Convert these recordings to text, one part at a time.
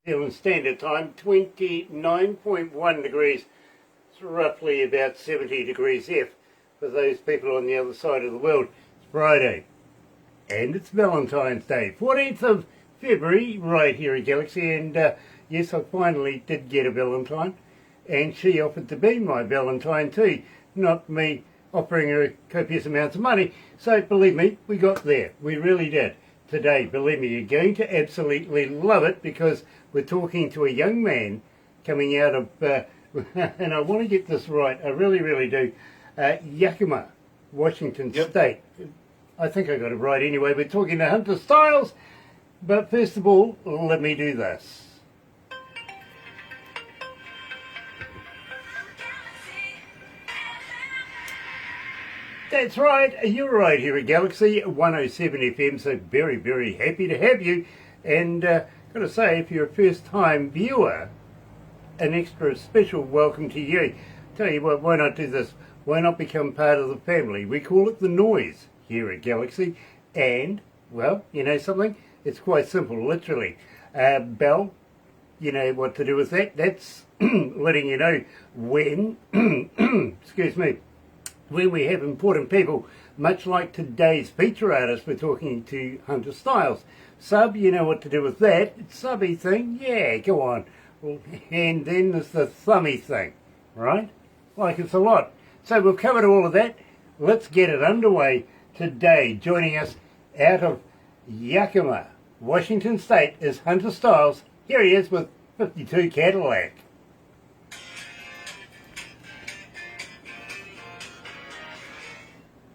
Zealand Standard Time, 29.1 degrees. It's roughly about 70 degrees F for those people on the other side of the world. It's Friday, and it's Valentine's Day, 14th of February, right here at Galaxy. And yes, I finally did get a Valentine, and she offered to be my Valentine too, not me offering her copious amounts of money. So believe me, we got there. We really did. Today, believe me, you're going to absolutely love it, because we're talking to a young man coming out of, and I want to get this right, I really, really do, Yakima, Washington State. I think I got it right anyway. We're talking to Hunter Stiles, but first of all, let me do this. That's right, you're right here at Galaxy 107 FM, so very, very happy to have you. And got to say, if you're a first-time viewer, an extra special welcome to you. Tell you what, why not do this? Why not become part of the family? We call it the noise here at Galaxy. And, well, you know something? It's quite simple, literally. Bell, you know what to do with that. That's letting you know when, excuse me, when we have important people, much like today's feature artist. We're talking to Hunter Stiles. Sub, you know what to do with that. It's subby thing, yeah, go on. And then there's the thummy thing, right? Like it's a lot. So we've covered all of that. Let's get it underway today. Joining us out of Yakima, Washington State, is Hunter Stiles. Here he is with 52 Cadillac.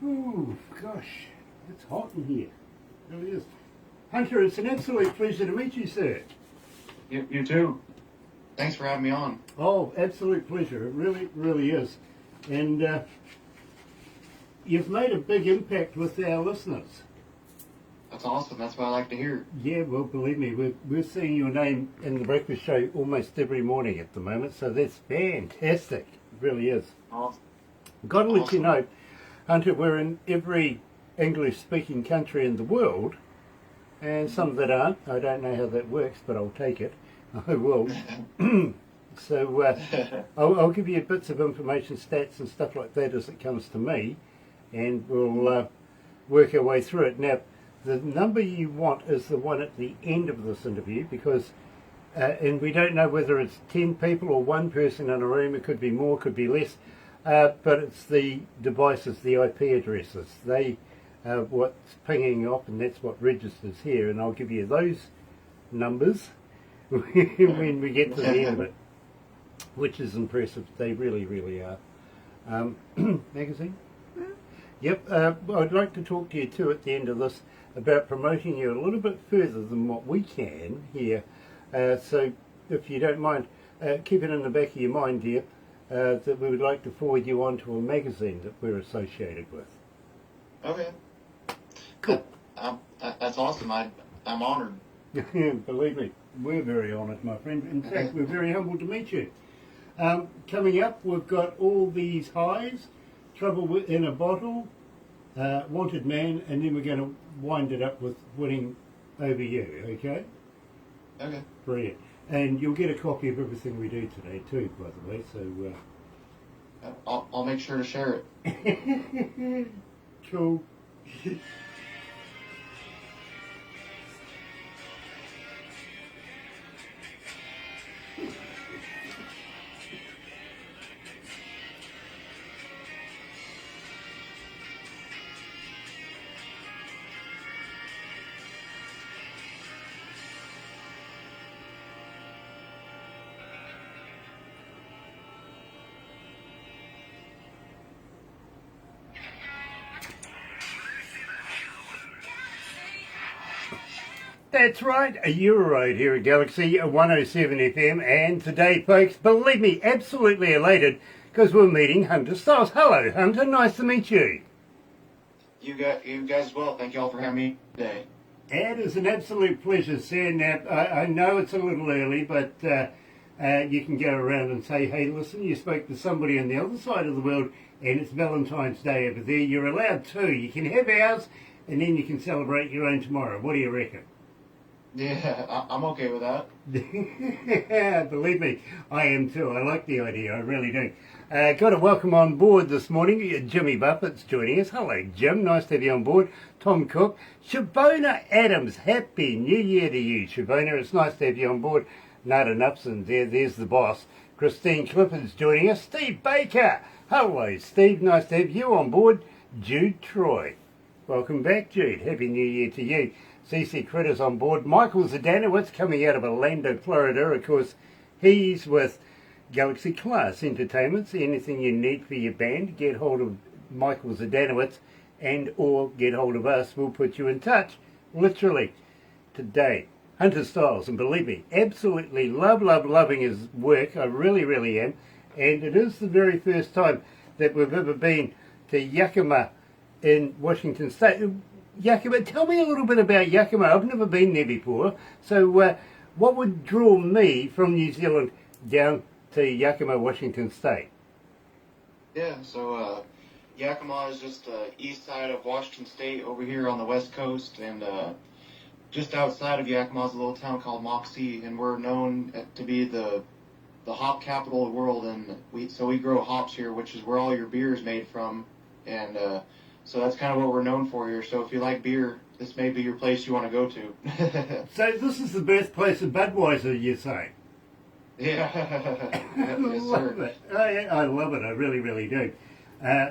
Ooh, gosh, it's hot in here. It really is. Hunter, it's an absolute pleasure to meet you, sir. You too. Thanks for having me on. Oh, absolute pleasure. It really, really is. And you've made a big impact with our listeners. That's awesome. That's what I like to hear. Yeah, well, believe me, we're seeing your name in the breakfast show almost every morning at the moment, so that's fantastic. It really is. Awesome. Got to let you know, Hunter, we're in every English-speaking country in the world, and some that aren't. I don't know how that works, but I'll take it. I will. So I'll give you bits of information, stats and stuff like that as it comes to me, and we'll work our way through it. Now, the number you want is the one at the end of this interview, because, and we don't know whether it's 10 people or one person in a room. It could be more, could be less. But it's the devices, the IP addresses. They are what's pinging off, and that's what registers here. And I'll give you those numbers when we get to the end of it, which is impressive. They really, really are. Magazine? Yep. I'd like to talk to you too at the end of this about promoting you a little bit further than what we can here. So if you don't mind, keep it in the back of your mind, dear. That we would like to forward you on to a magazine that we're associated with. Okay. Cool. That's awesome. I'm honored. Believe me, we're very honoured, my friend. In fact, we're very humbled to meet you. Coming up, we've got all these highs, trouble in a bottle, wanted man, and then we're going to wind it up with winning over you, okay? Okay. Brilliant. And you'll get a copy of everything we do today too, by the way, so... I'll make sure to share it. Cool. That's right, you're right here at Galaxy 107 FM, and today, folks, believe me, absolutely elated, because we're meeting Hunter Stiles. Hello, Hunter, nice to meet you. You guys as well. Thank you all for having me today. It is an absolute pleasure, sir. Now, I know it's a little early, but you can go around and say, hey, listen, you spoke to somebody on the other side of the world, and it's Valentine's Day over there. You're allowed to. You can have ours, and then you can celebrate your own tomorrow. What do you reckon? Yeah, I'm okay with that. Believe me, I am too. I like the idea, I really do. Got to welcome on board this morning, Jimmy Buffett's joining us. Hello, Jim. Nice to have you on board. Tom Cook. Shabona Adams. Happy New Year to you, Shabona. It's nice to have you on board. Nada Nupson, there's the boss. Christine Clifford's joining us. Steve Baker. Hello, Steve. Nice to have you on board. Jude Troy. Welcome back, Jude. Happy New Year to you. CC Critter's on board. Michael Zdanowitz coming out of Orlando, Florida. Of course, he's with Galaxy Class Entertainments. Anything you need for your band, get hold of Michael Zdanowitz and or get hold of us. We'll put you in touch. Literally, today. Hunter Stiles, and believe me, absolutely loving his work. I really am. And it is the very first time that we've ever been to Yakima in Washington State. Yakima, tell me a little bit about Yakima. I've never been there before. So what would draw me from New Zealand down to Yakima, Washington State? Yeah, so Yakima is just east side of Washington State over here on the west coast, and just outside of Yakima is a little town called Moxie, and we're known to be the hop capital of the world, and we grow hops here, which is where all your beer is made from, and so that's kind of what we're known for here. So if you like beer, this may be your place you want to go to. So this is the birthplace of Budweiser, you say? Yeah. Yes, love sir. it. I love it. I really do.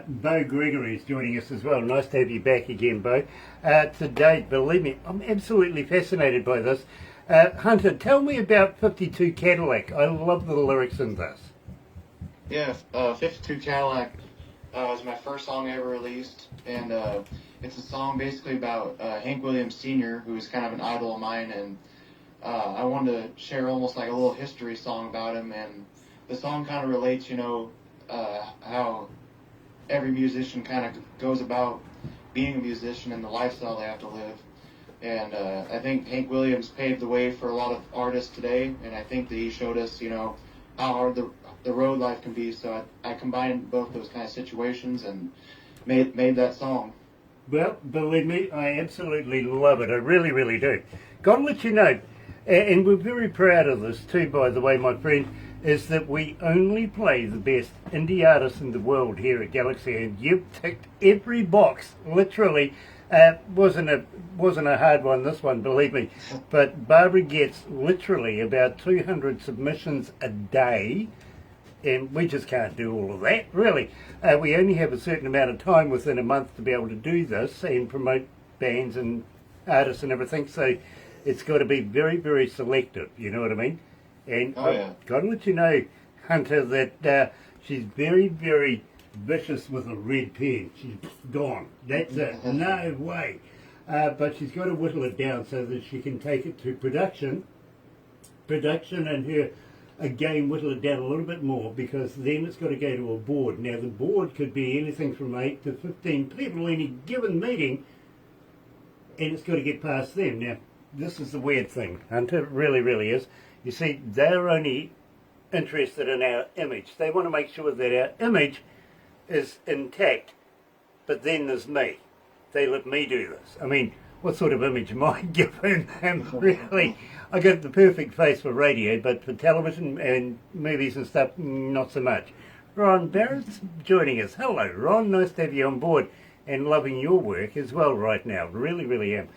Bo Gregory is joining us as well. Nice to have you back again, Bo. Today, believe me, I'm absolutely fascinated by this. Hunter, tell me about 52 Cadillac. I love the lyrics in this. Yeah, 52 Cadillac was my first song I ever released, and it's a song basically about Hank Williams Sr., who is kind of an idol of mine, and I wanted to share almost like a little history song about him, and the song kind of relates, how every musician kind of goes about being a musician and the lifestyle they have to live. And I think Hank Williams paved the way for a lot of artists today, and I think that he showed us, how hard the road life can be. So I combined both those kind of situations and made that song. Well, believe me, I absolutely love it. I really do. Got to let you know, and we're very proud of this too, by the way, my friend, is that we only play the best indie artists in the world here at Galaxy, and you've ticked every box, literally. Wasn't a hard one, this one, believe me. But Barbara gets literally about 200 submissions a day, and we just can't do all of that, really. We only have a certain amount of time within a month to be able to do this and promote bands and artists and everything, so it's got to be very selective, you know what I mean? And I've got to let you know, Hunter, that she's very vicious with a red pen. She's gone. That's it. No way. But she's got to whittle it down so that she can take it to production and her again whittle it down a little bit more, because then it's got to go to a board. Now the board could be anything from 8 to 15 people in any given meeting, and it's got to get past them. Now this is the weird thing, Hunter, it really is. You see, they're only interested in our image. They want to make sure that our image is intact, but then there's me. They let me do this. I mean, what sort of image am I giving them, really? I got the perfect face for radio, but for television and movies and stuff, not so much. Ron Barrett's joining us. Hello, Ron. Nice to have you on board, and loving your work as well right now. Really am.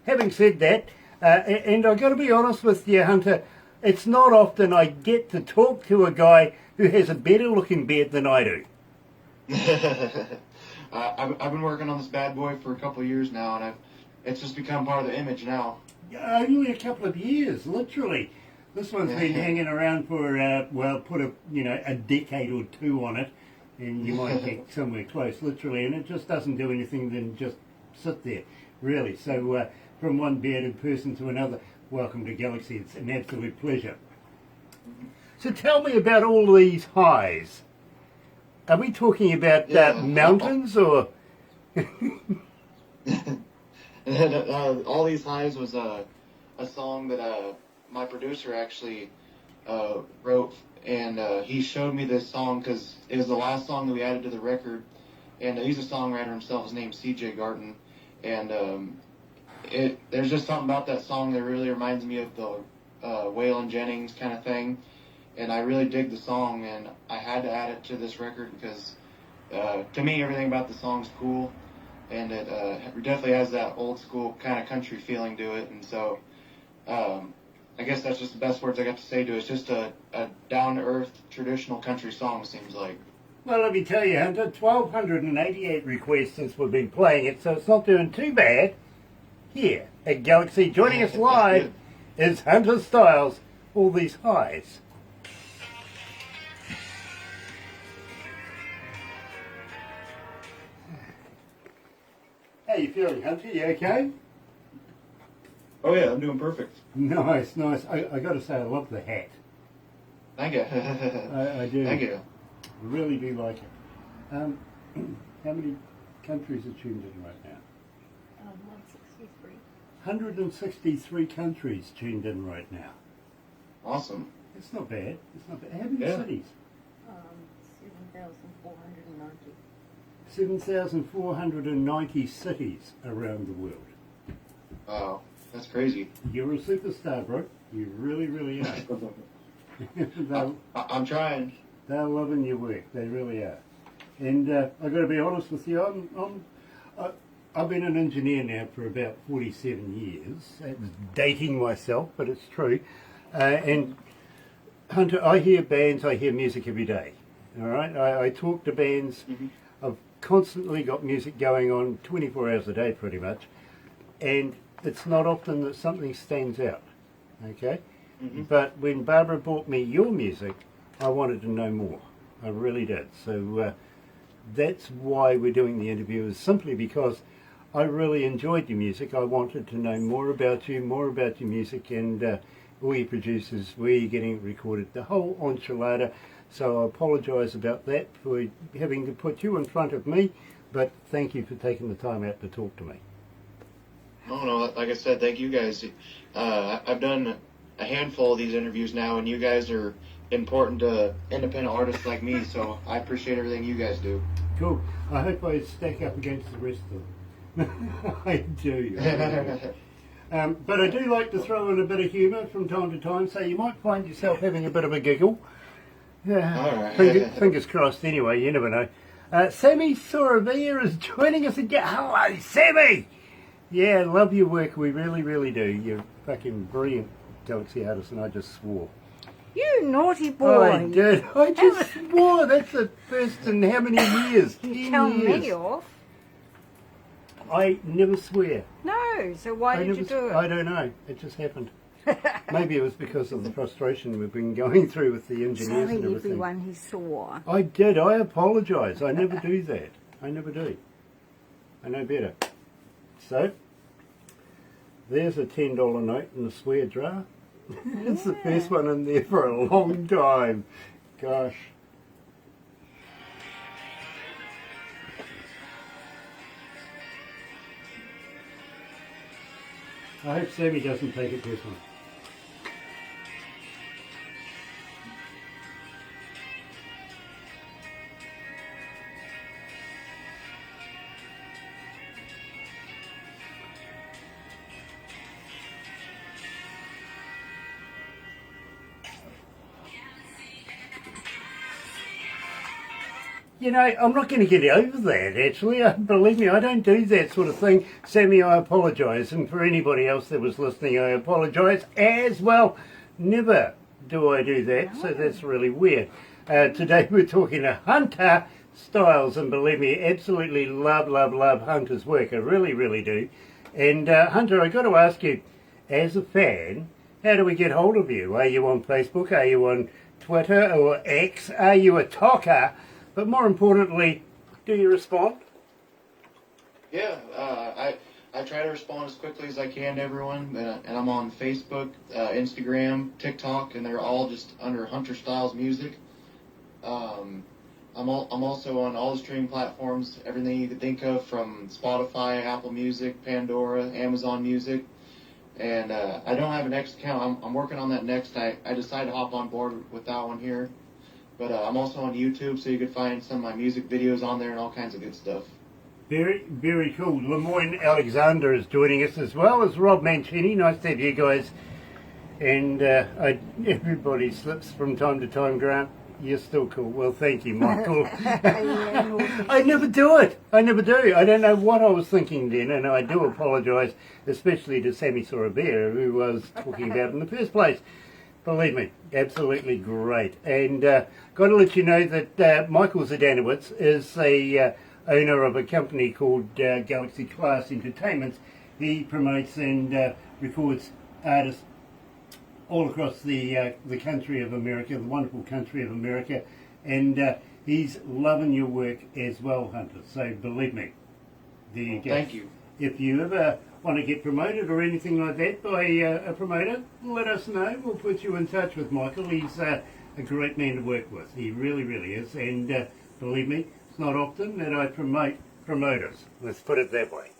Having said that, and I've got to be honest with you, Hunter, it's not often I get to talk to a guy who has a better looking beard than I do. I've been working on this bad boy for a couple of years now, and it's just become part of the image now. Only a couple of years, literally. This one's been hanging around for, put a decade or two on it, and you might get somewhere close, literally, and it just doesn't do anything than just sit there, really. So from one bearded person to another, welcome to Galaxy. It's an absolute pleasure. So tell me about all these highs. Are we talking about mountains or? All These Highs was a song that my producer actually wrote, and he showed me this song because it was the last song that we added to the record, and he's a songwriter himself. His name's CJ Garton, and There's just something about that song that really reminds me of the Waylon Jennings kind of thing, and I really dig the song, and I had to add it to this record because to me everything about the song's cool, and it definitely has that old school kind of country feeling to it, and so I guess that's just the best words I got to say to it. It's just a down to earth traditional country song, seems like. Well, let me tell you, Hunter, 1,288 requests since we've been playing it, so it's not doing too bad. Here at Galaxy, joining us live is Hunter Stiles. All these highs. How you feeling, Hunter? You okay? Oh yeah, I'm doing perfect. Nice, nice. I got to say, I love the hat. Thank you. I do. Thank you. Really do like it. How many countries are tuned in right now? 163. 163 countries tuned in right now. Awesome. It's not bad. It's not bad. How many cities? 7,490. 7,490 cities around the world. Wow, that's crazy. You're a superstar, bro. You really, really are. I'm trying. They're loving your work. They really are. And I've got to be honest with you. I've been an engineer now for about 47 years. That's dating myself, but it's true. And Hunter, I hear bands, I hear music every day. All right? I talk to bands. Mm-hmm. I've constantly got music going on 24 hours a day pretty much. And it's not often that something stands out. Okay? Mm-hmm. But when Barbara brought me your music, I wanted to know more. I really did. So that's why we're doing the interview, is simply because I really enjoyed your music. I wanted to know more about your music, and all your producers, where you're getting it recorded, the whole enchilada. So I apologise about that, for having to put you in front of me, but thank you for taking the time out to talk to me. Oh no, like I said, thank you guys. I've done a handful of these interviews now, and you guys are important to independent artists like me, so I appreciate everything you guys do. Cool. I hope I stack up against the rest of them. I do. But I do like to throw in a bit of humour from time to time, so you might find yourself having a bit of a giggle. All right. Fingers crossed anyway, you never know. Sammy Soravia is joining us again. Hello, Sammy! Yeah, love your work, we really, really do. You're fucking brilliant, Galaxy artist, and I just swore. You naughty boy. I did. I just swore. That's the first in how many years? You tell 10 years. me off. I never swear. No, so why did you do it? I don't know. It just happened. Maybe it was because of the frustration we've been going through with the engineers and Telling everything. everyone he saw. I did. I apologise. I never do that. I never do. I know better. So, there's a $10 note in the swear jar. It's the first one in there for a long time. Gosh. I hope Sammy doesn't take it personally. You know, I'm not going to get over that, actually. Believe me, I don't do that sort of thing. Sammy, I apologise. And for anybody else that was listening, I apologise as well. Never do I do that, so that's really weird. Today we're talking to Hunter Stiles, and believe me, absolutely love Hunter's work. I really, really do. And Hunter, I've got to ask you, as a fan, how do we get hold of you? Are you on Facebook? Are you on Twitter or X? Are you a talker? But more importantly, do you respond? Yeah, I try to respond as quickly as I can to everyone, and I'm on Facebook, Instagram, TikTok, and they're all just under Hunter Stiles Music. I'm also on all the streaming platforms, everything you could think of, from Spotify, Apple Music, Pandora, Amazon Music. And I don't have an X account. I'm working on that next. I decided to hop on board with that one here. But I'm also on YouTube, so you can find some of my music videos on there and all kinds of good stuff. Very, very cool. Lemoyne Alexander is joining us as well as Rob Mancini. Nice to have you guys. And everybody slips from time to time, Grant. You're still cool. Well, thank you, Michael. I never do it. I never do. I don't know what I was thinking then, and I do apologise, especially to Sammy Sorabia, who I was talking about in the first place. Believe me, absolutely great. And got to let you know that Michael Zdanowicz is a owner of a company called Galaxy Class Entertainment. He promotes and records artists all across the country of America, the wonderful country of America, and he's loving your work as well, Hunter. So believe me, there you go. Thank you. If you ever want to get promoted or anything like that by a promoter, let us know. We'll put you in touch with Michael. He's a great man to work with. He really, really is. And believe me, it's not often that I promote promoters. Let's put it that way.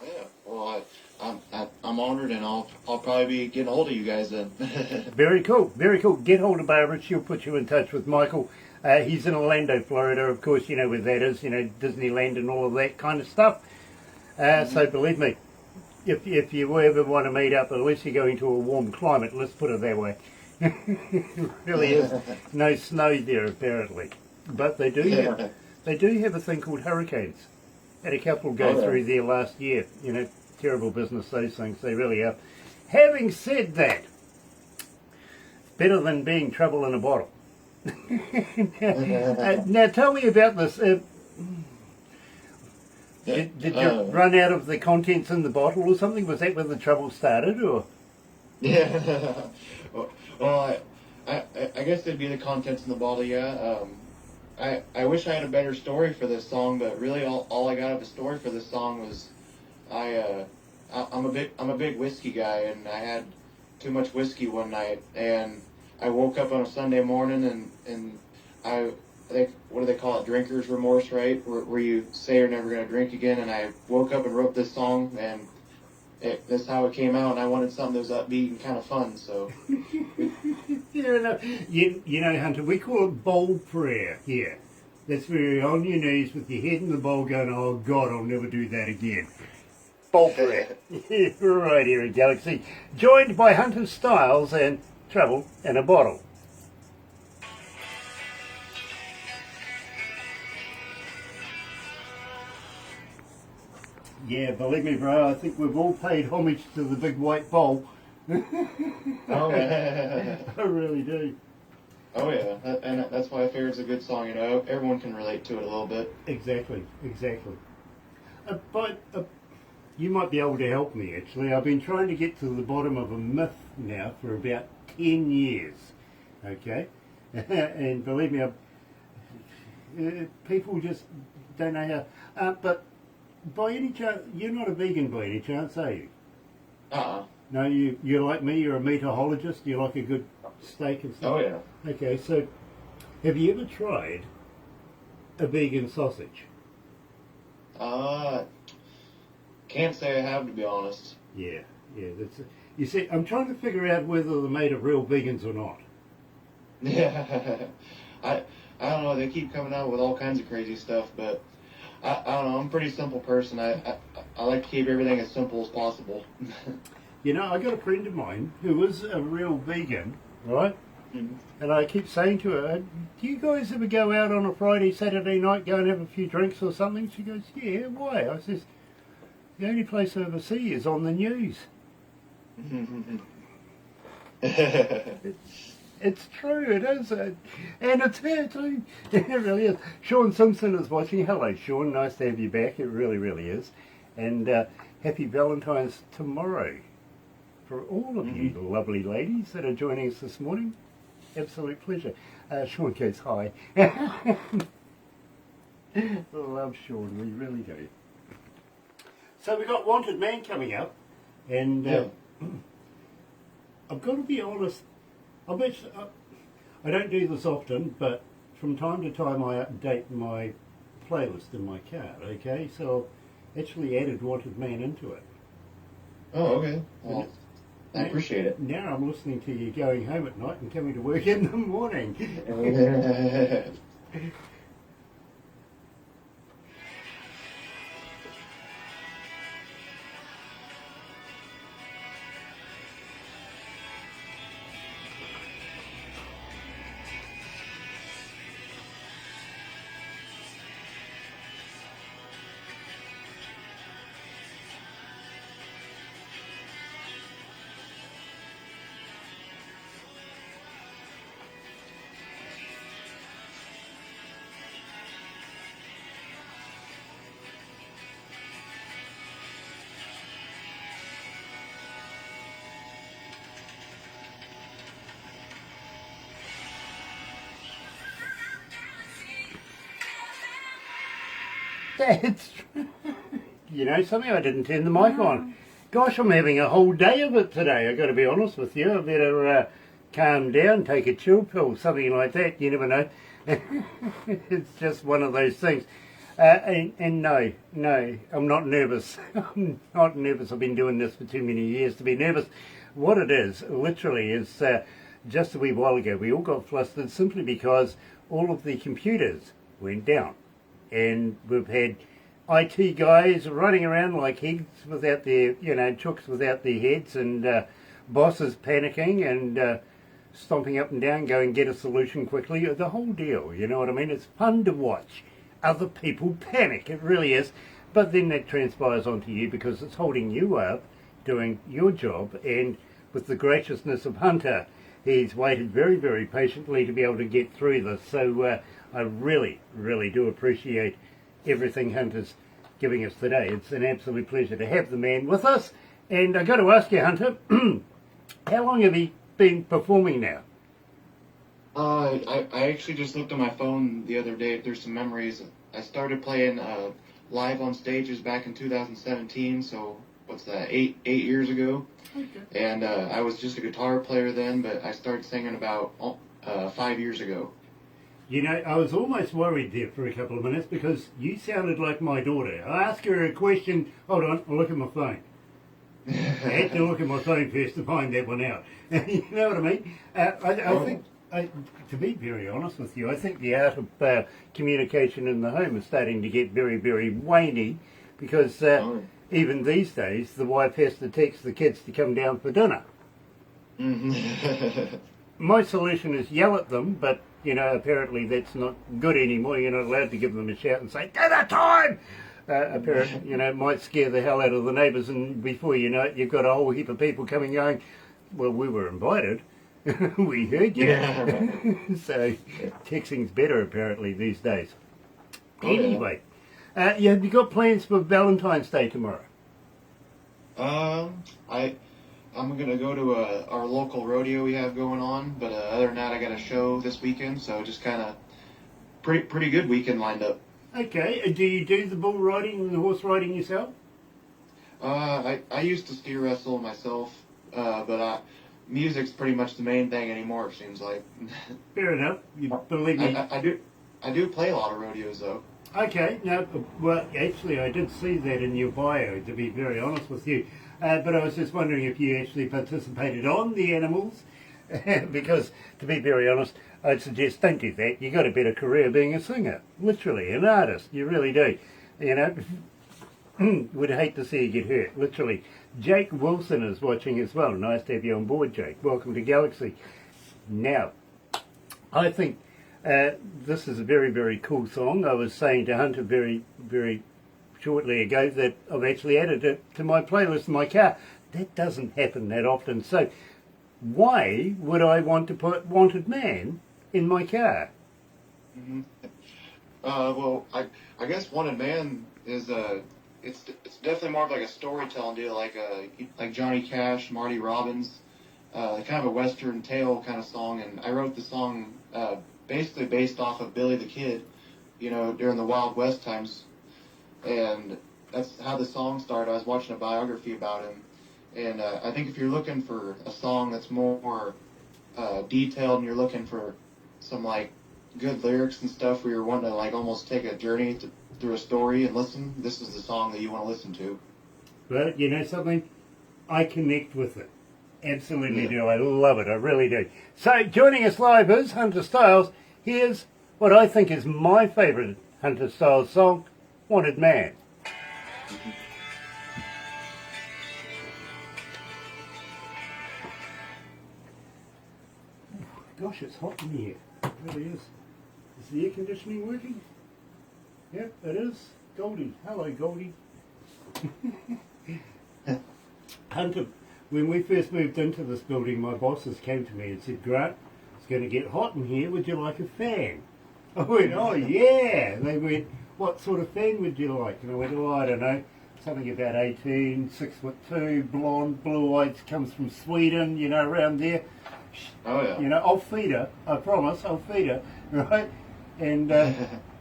Yeah. Well, I'm honored, and I'll probably be getting a hold of you guys then. Very cool, very cool. Get hold of Barbara. She'll put you in touch with Michael. He's in Orlando, Florida. Of course, you know where that is. You know, Disneyland and all of that kind of stuff. So believe me, if you ever want to meet up, unless you're going to a warm climate, let's put it that way. It really is no snow there apparently, but they do have a thing called hurricanes. Had a couple go through there last year. You know, terrible business, those things. They really are. Having said that, it's better than being trouble in a bottle. Now tell me about this. Did you run out of the contents in the bottle or something? Was that where the trouble started, or? Yeah. Well, I guess it'd be the contents in the bottle. Yeah. I wish I had a better story for this song, but really all I got of a story for this song was I'm a big whiskey guy, and I had too much whiskey one night, and I woke up on a Sunday morning, and I think, what do they call it, drinker's remorse, right? Where you say you're never going to drink again. And I woke up and wrote this song, and that's how it came out. And I wanted something that was upbeat and kind of fun. So, Fair enough. You know, Hunter, we call it bowl prayer here. That's where you're on your knees with your head in the bowl, going, "Oh God, I'll never do that again." Bowl prayer. Right here at Galaxy, joined by Hunter Stiles and Trouble in a Bottle. Yeah, believe me, bro, I think we've all paid homage to the big white bowl. Oh, yeah. I really do. Oh, yeah. And that's why I figure it's a good song. You know, everyone can relate to it a little bit. Exactly, exactly. But you might be able to help me, actually. I've been trying to get to the bottom of a myth now for about 10 years. Okay? And believe me, people just don't know how. But by any chance, you're not a vegan by any chance, are you? No, you're like me, you're a meatologist, you like a good steak and stuff? Oh, yeah. Okay, so have you ever tried a vegan sausage? Can't say I have, to be honest. Yeah, that's it. You see, I'm trying to figure out whether they're made of real vegans or not. Yeah. I don't know, they keep coming out with all kinds of crazy stuff, but I don't know, I'm a pretty simple person. I like to keep everything as simple as possible. You know, I got a friend of mine who is a real vegan, right? Mm-hmm. And I keep saying to her, "Do you guys ever go out on a Friday, Saturday night, go and have a few drinks or something?" She goes, "Yeah, why?" I says, "The only place I ever see you is on the news." It's true, it is. And it's her too. It really is. Sean Simpson is watching. Hello, Sean. Nice to have you back. It really, really is. And happy Valentine's tomorrow for all of you lovely ladies that are joining us this morning. Absolute pleasure. Sean goes hi. Love Sean, we really do. So we've got Wanted Man coming up, and I've got to be honest, I don't do this often, but from time to time I update my playlist in my car, okay? So I've actually added Wanted Man into it. Oh, okay. Well, I appreciate it. Now I'm listening to you going home at night and coming to work in the morning. That's, you know, something I didn't turn the mic on. Gosh, I'm having a whole day of it today. I've got to be honest with you. I better calm down, take a chill pill, something like that. You never know. It's just one of those things. And no, I'm not nervous. I'm not nervous. I've been doing this for too many years to be nervous. What it is, literally, is just a wee while ago, we all got flustered simply because all of the computers went down. And we've had IT guys running around like heads without their, you know, chooks without their heads, and bosses panicking and stomping up and down, go and get a solution quickly. The whole deal, you know what I mean? It's fun to watch other people panic, it really is. But then that transpires onto you because it's holding you up, doing your job, and with the graciousness of Hunter, he's waited very, very patiently to be able to get through this. So I really, really do appreciate everything Hunter's giving us today. It's an absolute pleasure to have the man with us. And I've got to ask you, Hunter, how long have you been performing now? I actually just looked on my phone the other day through some memories. I started playing live on stages back in 2017, so what's that, eight years ago? Okay. And I was just a guitar player then, but I started singing about 5 years ago. You know, I was almost worried there for a couple of minutes because you sounded like my daughter. I asked her a question. Hold on, I'll look at my phone. I had to look at my phone first to find that one out. You know what I mean? I think, to be very honest with you, I think the art of communication in the home is starting to get very, very waney because even these days the wife has to text the kids to come down for dinner. My solution is yell at them, but you know, apparently that's not good anymore. You're not allowed to give them a shout and say, dinner time! Apparently, you know, it might scare the hell out of the neighbours, and before you know it, you've got a whole heap of people coming going, well, we were invited. We heard you. Yeah. So, texting's better apparently these days. Anyway, have you got plans for Valentine's Day tomorrow? I'm gonna go to our local rodeo we have going on, but other than that, I got a show this weekend, so just kind of pretty good weekend lined up. Okay, do you do the bull riding and the horse riding yourself? I used to steer wrestle myself, but music's pretty much the main thing anymore. It seems like. Fair enough. You believe me? I do play a lot of rodeos though. Okay, no, well, actually, I did see that in your bio. To be very honest with you. But I was just wondering if you actually participated on the animals, because to be very honest, I'd suggest don't do that. You got a better career being a singer, literally, an artist. You really do. You know, would hate to see you get hurt, literally. Jake Wilson is watching as well. Nice to have you on board, Jake. Welcome to Galaxy. Now, I think this is a very, very cool song. I was saying to Hunter very, very shortly ago that I've actually added it to my playlist in my car. That doesn't happen that often. So why would I want to put Wanted Man in my car? Mm-hmm. Well, I guess Wanted Man is it's definitely more of like a storytelling deal, like Johnny Cash, Marty Robbins, kind of a Western tale kind of song. And I wrote the song basically based off of Billy the Kid, you know, during the Wild West times. And that's how the song started. I was watching a biography about him. And I think if you're looking for a song that's more detailed and you're looking for some, like, good lyrics and stuff where you're wanting to, like, almost take a journey through a story and listen, this is the song that you want to listen to. But, you know something? I connect with it. Absolutely do. I love it. I really do. So, joining us live is Hunter Stiles. Here's what I think is my favourite Hunter Stiles song, Wanted Man. Gosh, it's hot in here. It really is. Is the air conditioning working? Yep, it is. Goldie. Hello, Goldie. Hunter, when we first moved into this building, my bosses came to me and said, Grant, it's going to get hot in here. Would you like a fan? I went, oh, yeah. They went, what sort of fan would you like? And I went, oh, I don't know. Something about 18, 6'2", blonde, blue-eyed, comes from Sweden, you know, around there. Oh, yeah. You know, I'll feed her. I promise, I'll feed her, right? And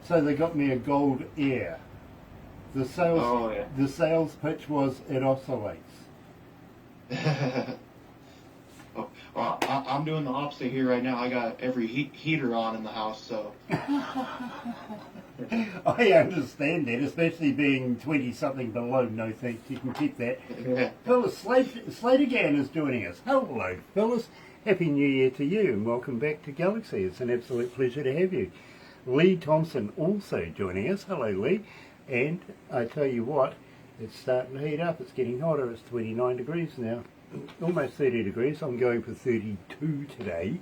so they got me a Gold Air. The sales, Oh, yeah. the sales pitch was it oscillates. Oh, well, I'm doing the opposite here right now. I got every heater on in the house, so. I understand that, especially being 20-something below. No thanks, you can keep that. Yeah. Phyllis Slatergan is joining us. Hello, Phyllis. Happy New Year to you, and welcome back to Galaxy. It's an absolute pleasure to have you. Lee Thompson also joining us. Hello, Lee. And I tell you what, it's starting to heat up. It's getting hotter. It's 29 degrees now. Almost 30 degrees. I'm going for 32 today.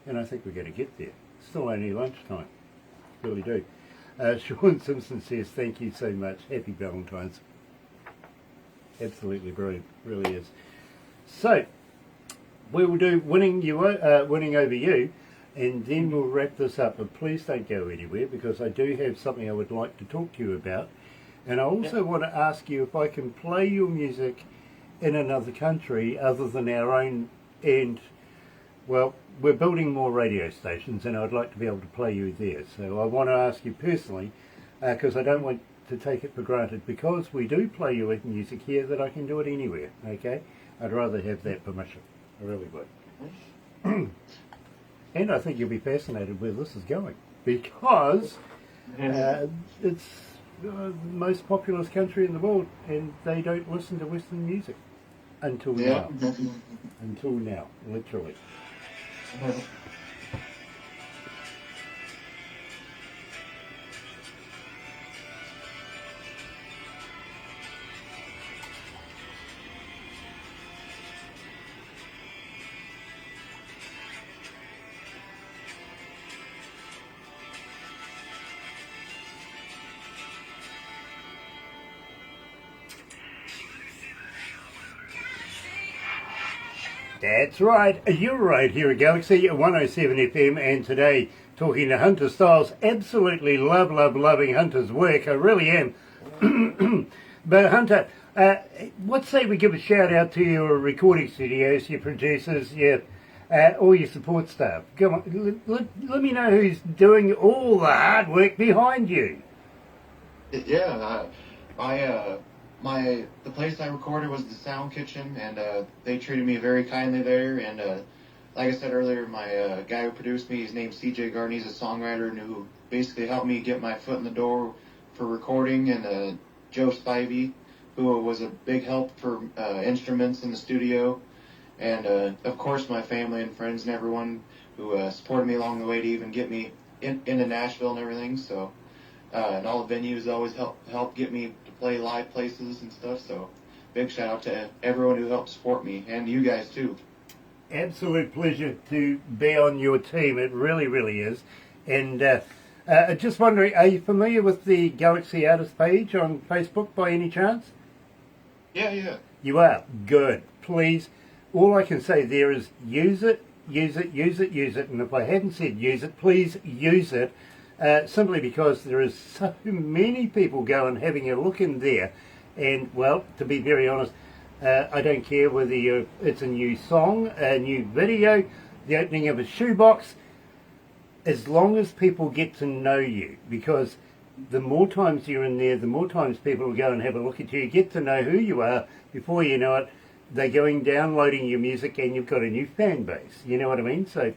And I think we're going to get there. Still only lunchtime. Really do. Sean Simpson says, thank you so much. Happy Valentine's. Absolutely brilliant. Really is. So, we will do winning over you. And then we'll wrap this up. But please don't go anywhere, because I do have something I would like to talk to you about. And I also want to ask you if I can play your music in another country other than our own. And, well, we're building more radio stations, and I'd like to be able to play you there. So I want to ask you personally, because I don't want to take it for granted, because we do play your music here, that I can do it anywhere, okay? I'd rather have that permission. I really would. And I think you'll be fascinated where this is going, because it's the most populous country in the world, and they don't listen to Western music until now. Until now, literally. That's right, you're right here at Galaxy 107 FM, and today talking to Hunter Stiles. Absolutely loving Hunter's work, I really am. But Hunter, what say we give a shout out to your recording studios, your producers, all your support staff. Come on, let me know who's doing all the hard work behind you. Yeah, the place I recorded was the Sound Kitchen, and they treated me very kindly there. And like I said earlier, my guy who produced me, his name's CJ Gardner. He's a songwriter and who basically helped me get my foot in the door for recording. And Joe Spivey, who was a big help for instruments in the studio. And of course, my family and friends and everyone who supported me along the way to even get me into Nashville and everything. So, and all the venues always help get me to play live places and stuff. So, big shout out to everyone who helped support me, and you guys too. Absolute pleasure to be on your team. It really is. And just wondering, are you familiar with the Galaxy Artist page on Facebook by any chance? Yeah. You are? Good. Please, all I can say there is use it. And if I hadn't said use it, please use it. Simply because there is so many people going having a look in there. And, well, to be very honest, I don't care whether it's a new song, a new video, the opening of a shoebox, as long as people get to know you. Because the more times you're in there, the more times people will go and have a look at you, get to know who you are. Before you know it, they're going downloading your music, and you've got a new fan base. You know what I mean? So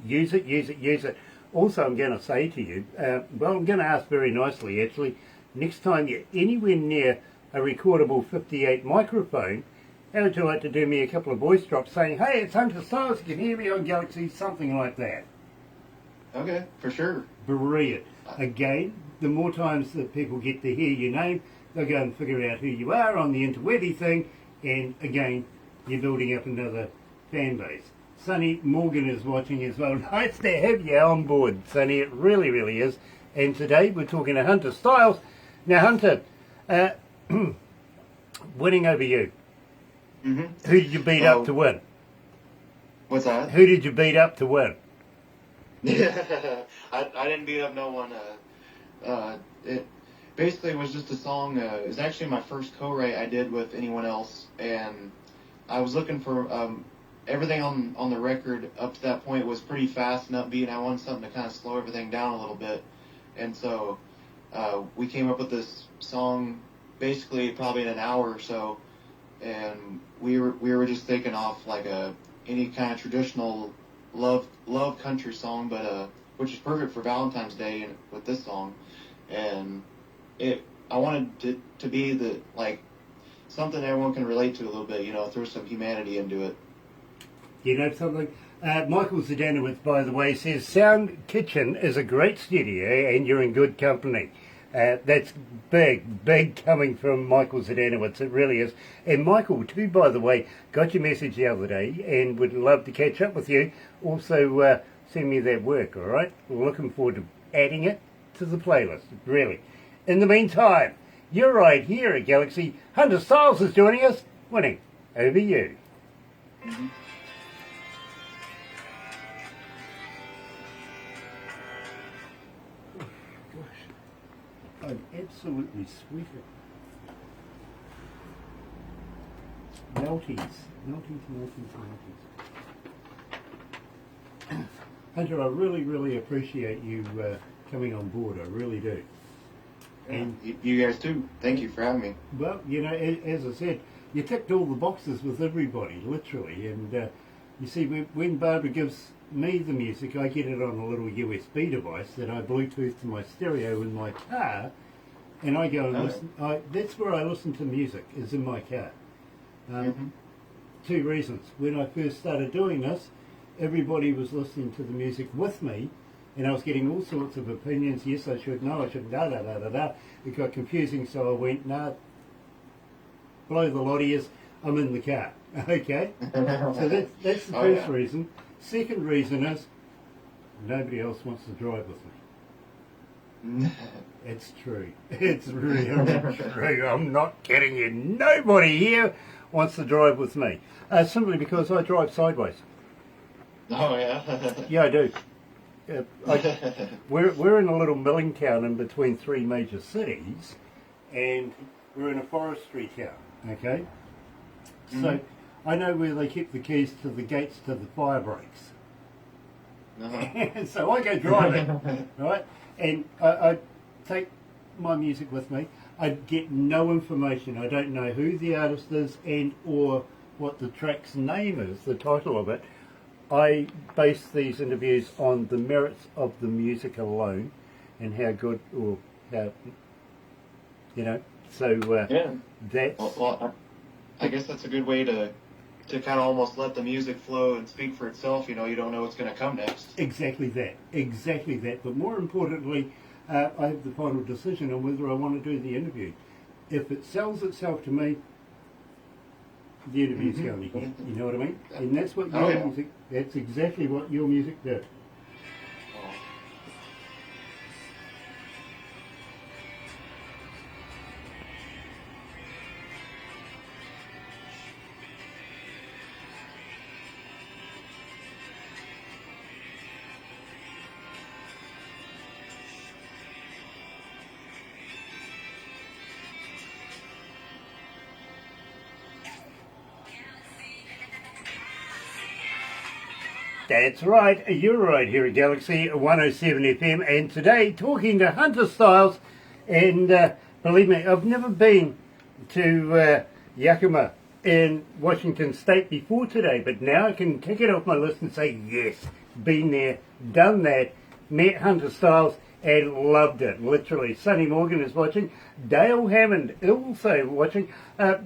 use it. Also, I'm going to say to you, I'm going to ask very nicely, actually, next time you're anywhere near a recordable 58 microphone, how would you like to do me a couple of voice drops saying, hey, it's Hunter Stiles, you can hear me on Galaxy, something like that. Okay, for sure. Brilliant. Again, the more times that people get to hear your name, they'll go and figure out who you are on the interwebby thing, and again, you're building up another fan base. Sonny Morgan is watching as well. Nice to have you on board, Sonny. It really is. And today we're talking to Hunter Stiles. Now, Hunter, winning over you. Mm-hmm. Who did you beat up to win? What's that? Who did you beat up to win? I didn't beat up no one. It basically was just a song. It was actually my first co-write I did with anyone else, and I was looking for everything on the record up to that point was pretty fast and upbeat, and I wanted something to kind of slow everything down a little bit. And so we came up with this song basically probably in an hour or so, and we were just thinking off like any kind of traditional love country song, but which is perfect for Valentine's Day and with this song, and I wanted it to be something everyone can relate to a little bit, throw some humanity into it. You know something? Michael Zdanowitz, by the way, says Sound Kitchen is a great studio and you're in good company. That's big coming from Michael Zdanowitz. It really is. And Michael, too, by the way, got your message the other day and would love to catch up with you. Also, send me that work, all right? We're looking forward to adding it to the playlist, really. In the meantime, you're right here at Galaxy. Hunter Stiles is joining us. Winning. Over you. Mm-hmm. I'm absolutely sweating. Melties. Hunter, I really appreciate you coming on board. I really do. And you guys too. Thank you for having me. Well, as I said, you ticked all the boxes with everybody, literally. And you see, when Barbara gives me the music, I get it on a little USB device that I Bluetooth to my stereo in my car, and I go and listen. That's where I listen to music, is in my car. Two reasons. When I first started doing this, everybody was listening to the music with me, and I was getting all sorts of opinions. Yes, I should. No, I shouldn't. Da. It got confusing, so I went, nah, blow the lot ears, I'm in the car. Okay? So that's the first reason. Second reason is, nobody else wants to drive with me. It's true. It's really true. I'm not kidding you. Nobody here wants to drive with me. Simply because I drive sideways. Oh, yeah? Yeah, I do. We're in a little milling town in between three major cities, and we're in a forestry town, okay? So I know where they keep the keys to the gates to the fire breaks. So I go driving, right? And I take my music with me. I get no information. I don't know who the artist is and or what the track's name is, the title of it. I base these interviews on the merits of the music alone and how good or how, so that's... Well, I guess that's a good way to kind of almost let the music flow and speak for itself. You don't know what's going to come next. Exactly that. But more importantly, I have the final decision on whether I want to do the interview. If it sells itself to me, the interview's going to hit. You know what I mean? And that's what your music, that's exactly what your music did. That's right, you're right here at Galaxy 107 FM, and today talking to Hunter Stiles, and believe me, I've never been to Yakima in Washington State before today, but now I can tick it off my list and say, yes, been there, done that, met Hunter Stiles, and loved it, literally. Sonny Morgan is watching, Dale Hammond also watching.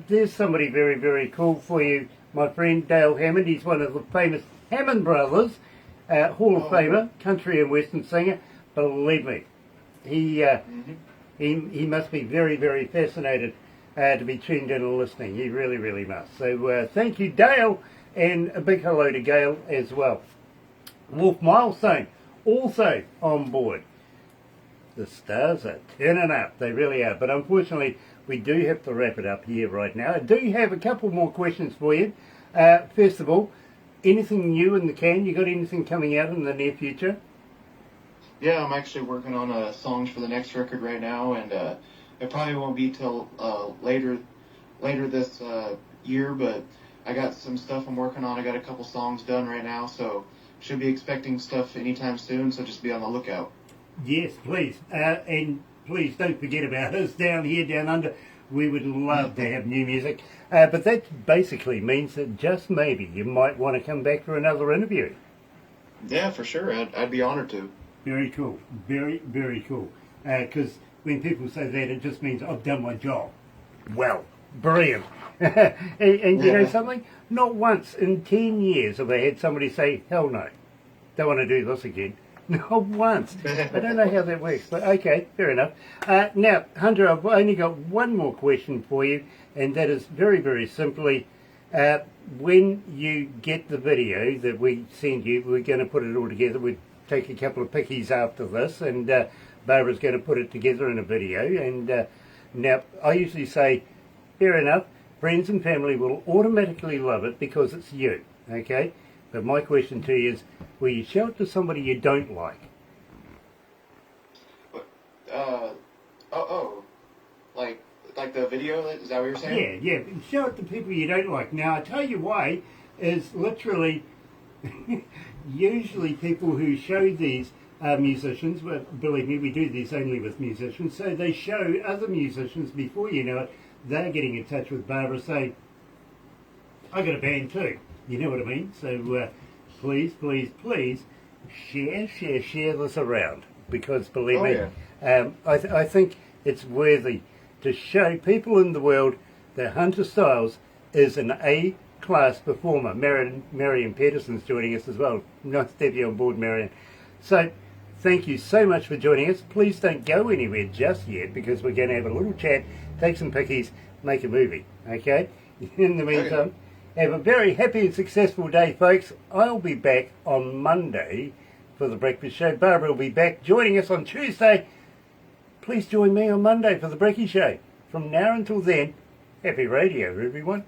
There's somebody very cool for you, my friend Dale Hammond. He's one of the famous Hammond Brothers, Hall of Famer, country and western singer. Believe me, he must be very fascinated to be tuned in and listening. He really must. So thank you, Dale, and a big hello to Gail as well. Wolf Milestone also on board. The stars are turning up, they really are. But unfortunately, we do have to wrap it up here right now. I do have a couple more questions for you. First of all, anything new in the can? You got anything coming out in the near future? Yeah, I'm actually working on songs for the next record right now, and it probably won't be till later this year, but I got some stuff I'm working on. I got a couple songs done right now, so should be expecting stuff anytime soon, so just be on the lookout. Yes, please. And please don't forget about us down here, down under. We would love to have new music. But that basically means that just maybe you might want to come back for another interview. Yeah, for sure. I'd be honored to. Very cool. Very, very cool. Because when people say that, it just means I've done my job. Well, brilliant. and you know something? Not once in 10 years have I had somebody say, hell no, don't want to do this again. Not once. I don't know how that works, but okay, fair enough. Now, Hunter, I've only got one more question for you, and that is very, very simply, when you get the video that we send you, we're going to put it all together. We'll take a couple of pickies after this, and Barbara's going to put it together in a video. And now, I usually say, fair enough, friends and family will automatically love it because it's you, okay? But my question to you is, will you show it to somebody you don't like? Like the video, is that what you're saying? Yeah, show it to people you don't like. Now, I tell you why, is literally, usually people who show these are musicians, but believe me, we do this only with musicians, so they show other musicians before you know it, they're getting in touch with Barbara saying, I got a band too. You know what I mean? So please, please, please share this around, because believe me, I think it's worthy to show people in the world that Hunter Stiles is an A-class performer. Marion Pedersen's joining us as well. Nice to have you on board, Marion. So thank you so much for joining us. Please don't go anywhere just yet, because we're going to have a little chat, take some pickies, make a movie, okay? In the meantime, have a very happy and successful day, folks. I'll be back on Monday for the breakfast show. Barbara will be back joining us on Tuesday. Please join me on Monday for the Brekkie Show. From now until then, happy radio, everyone.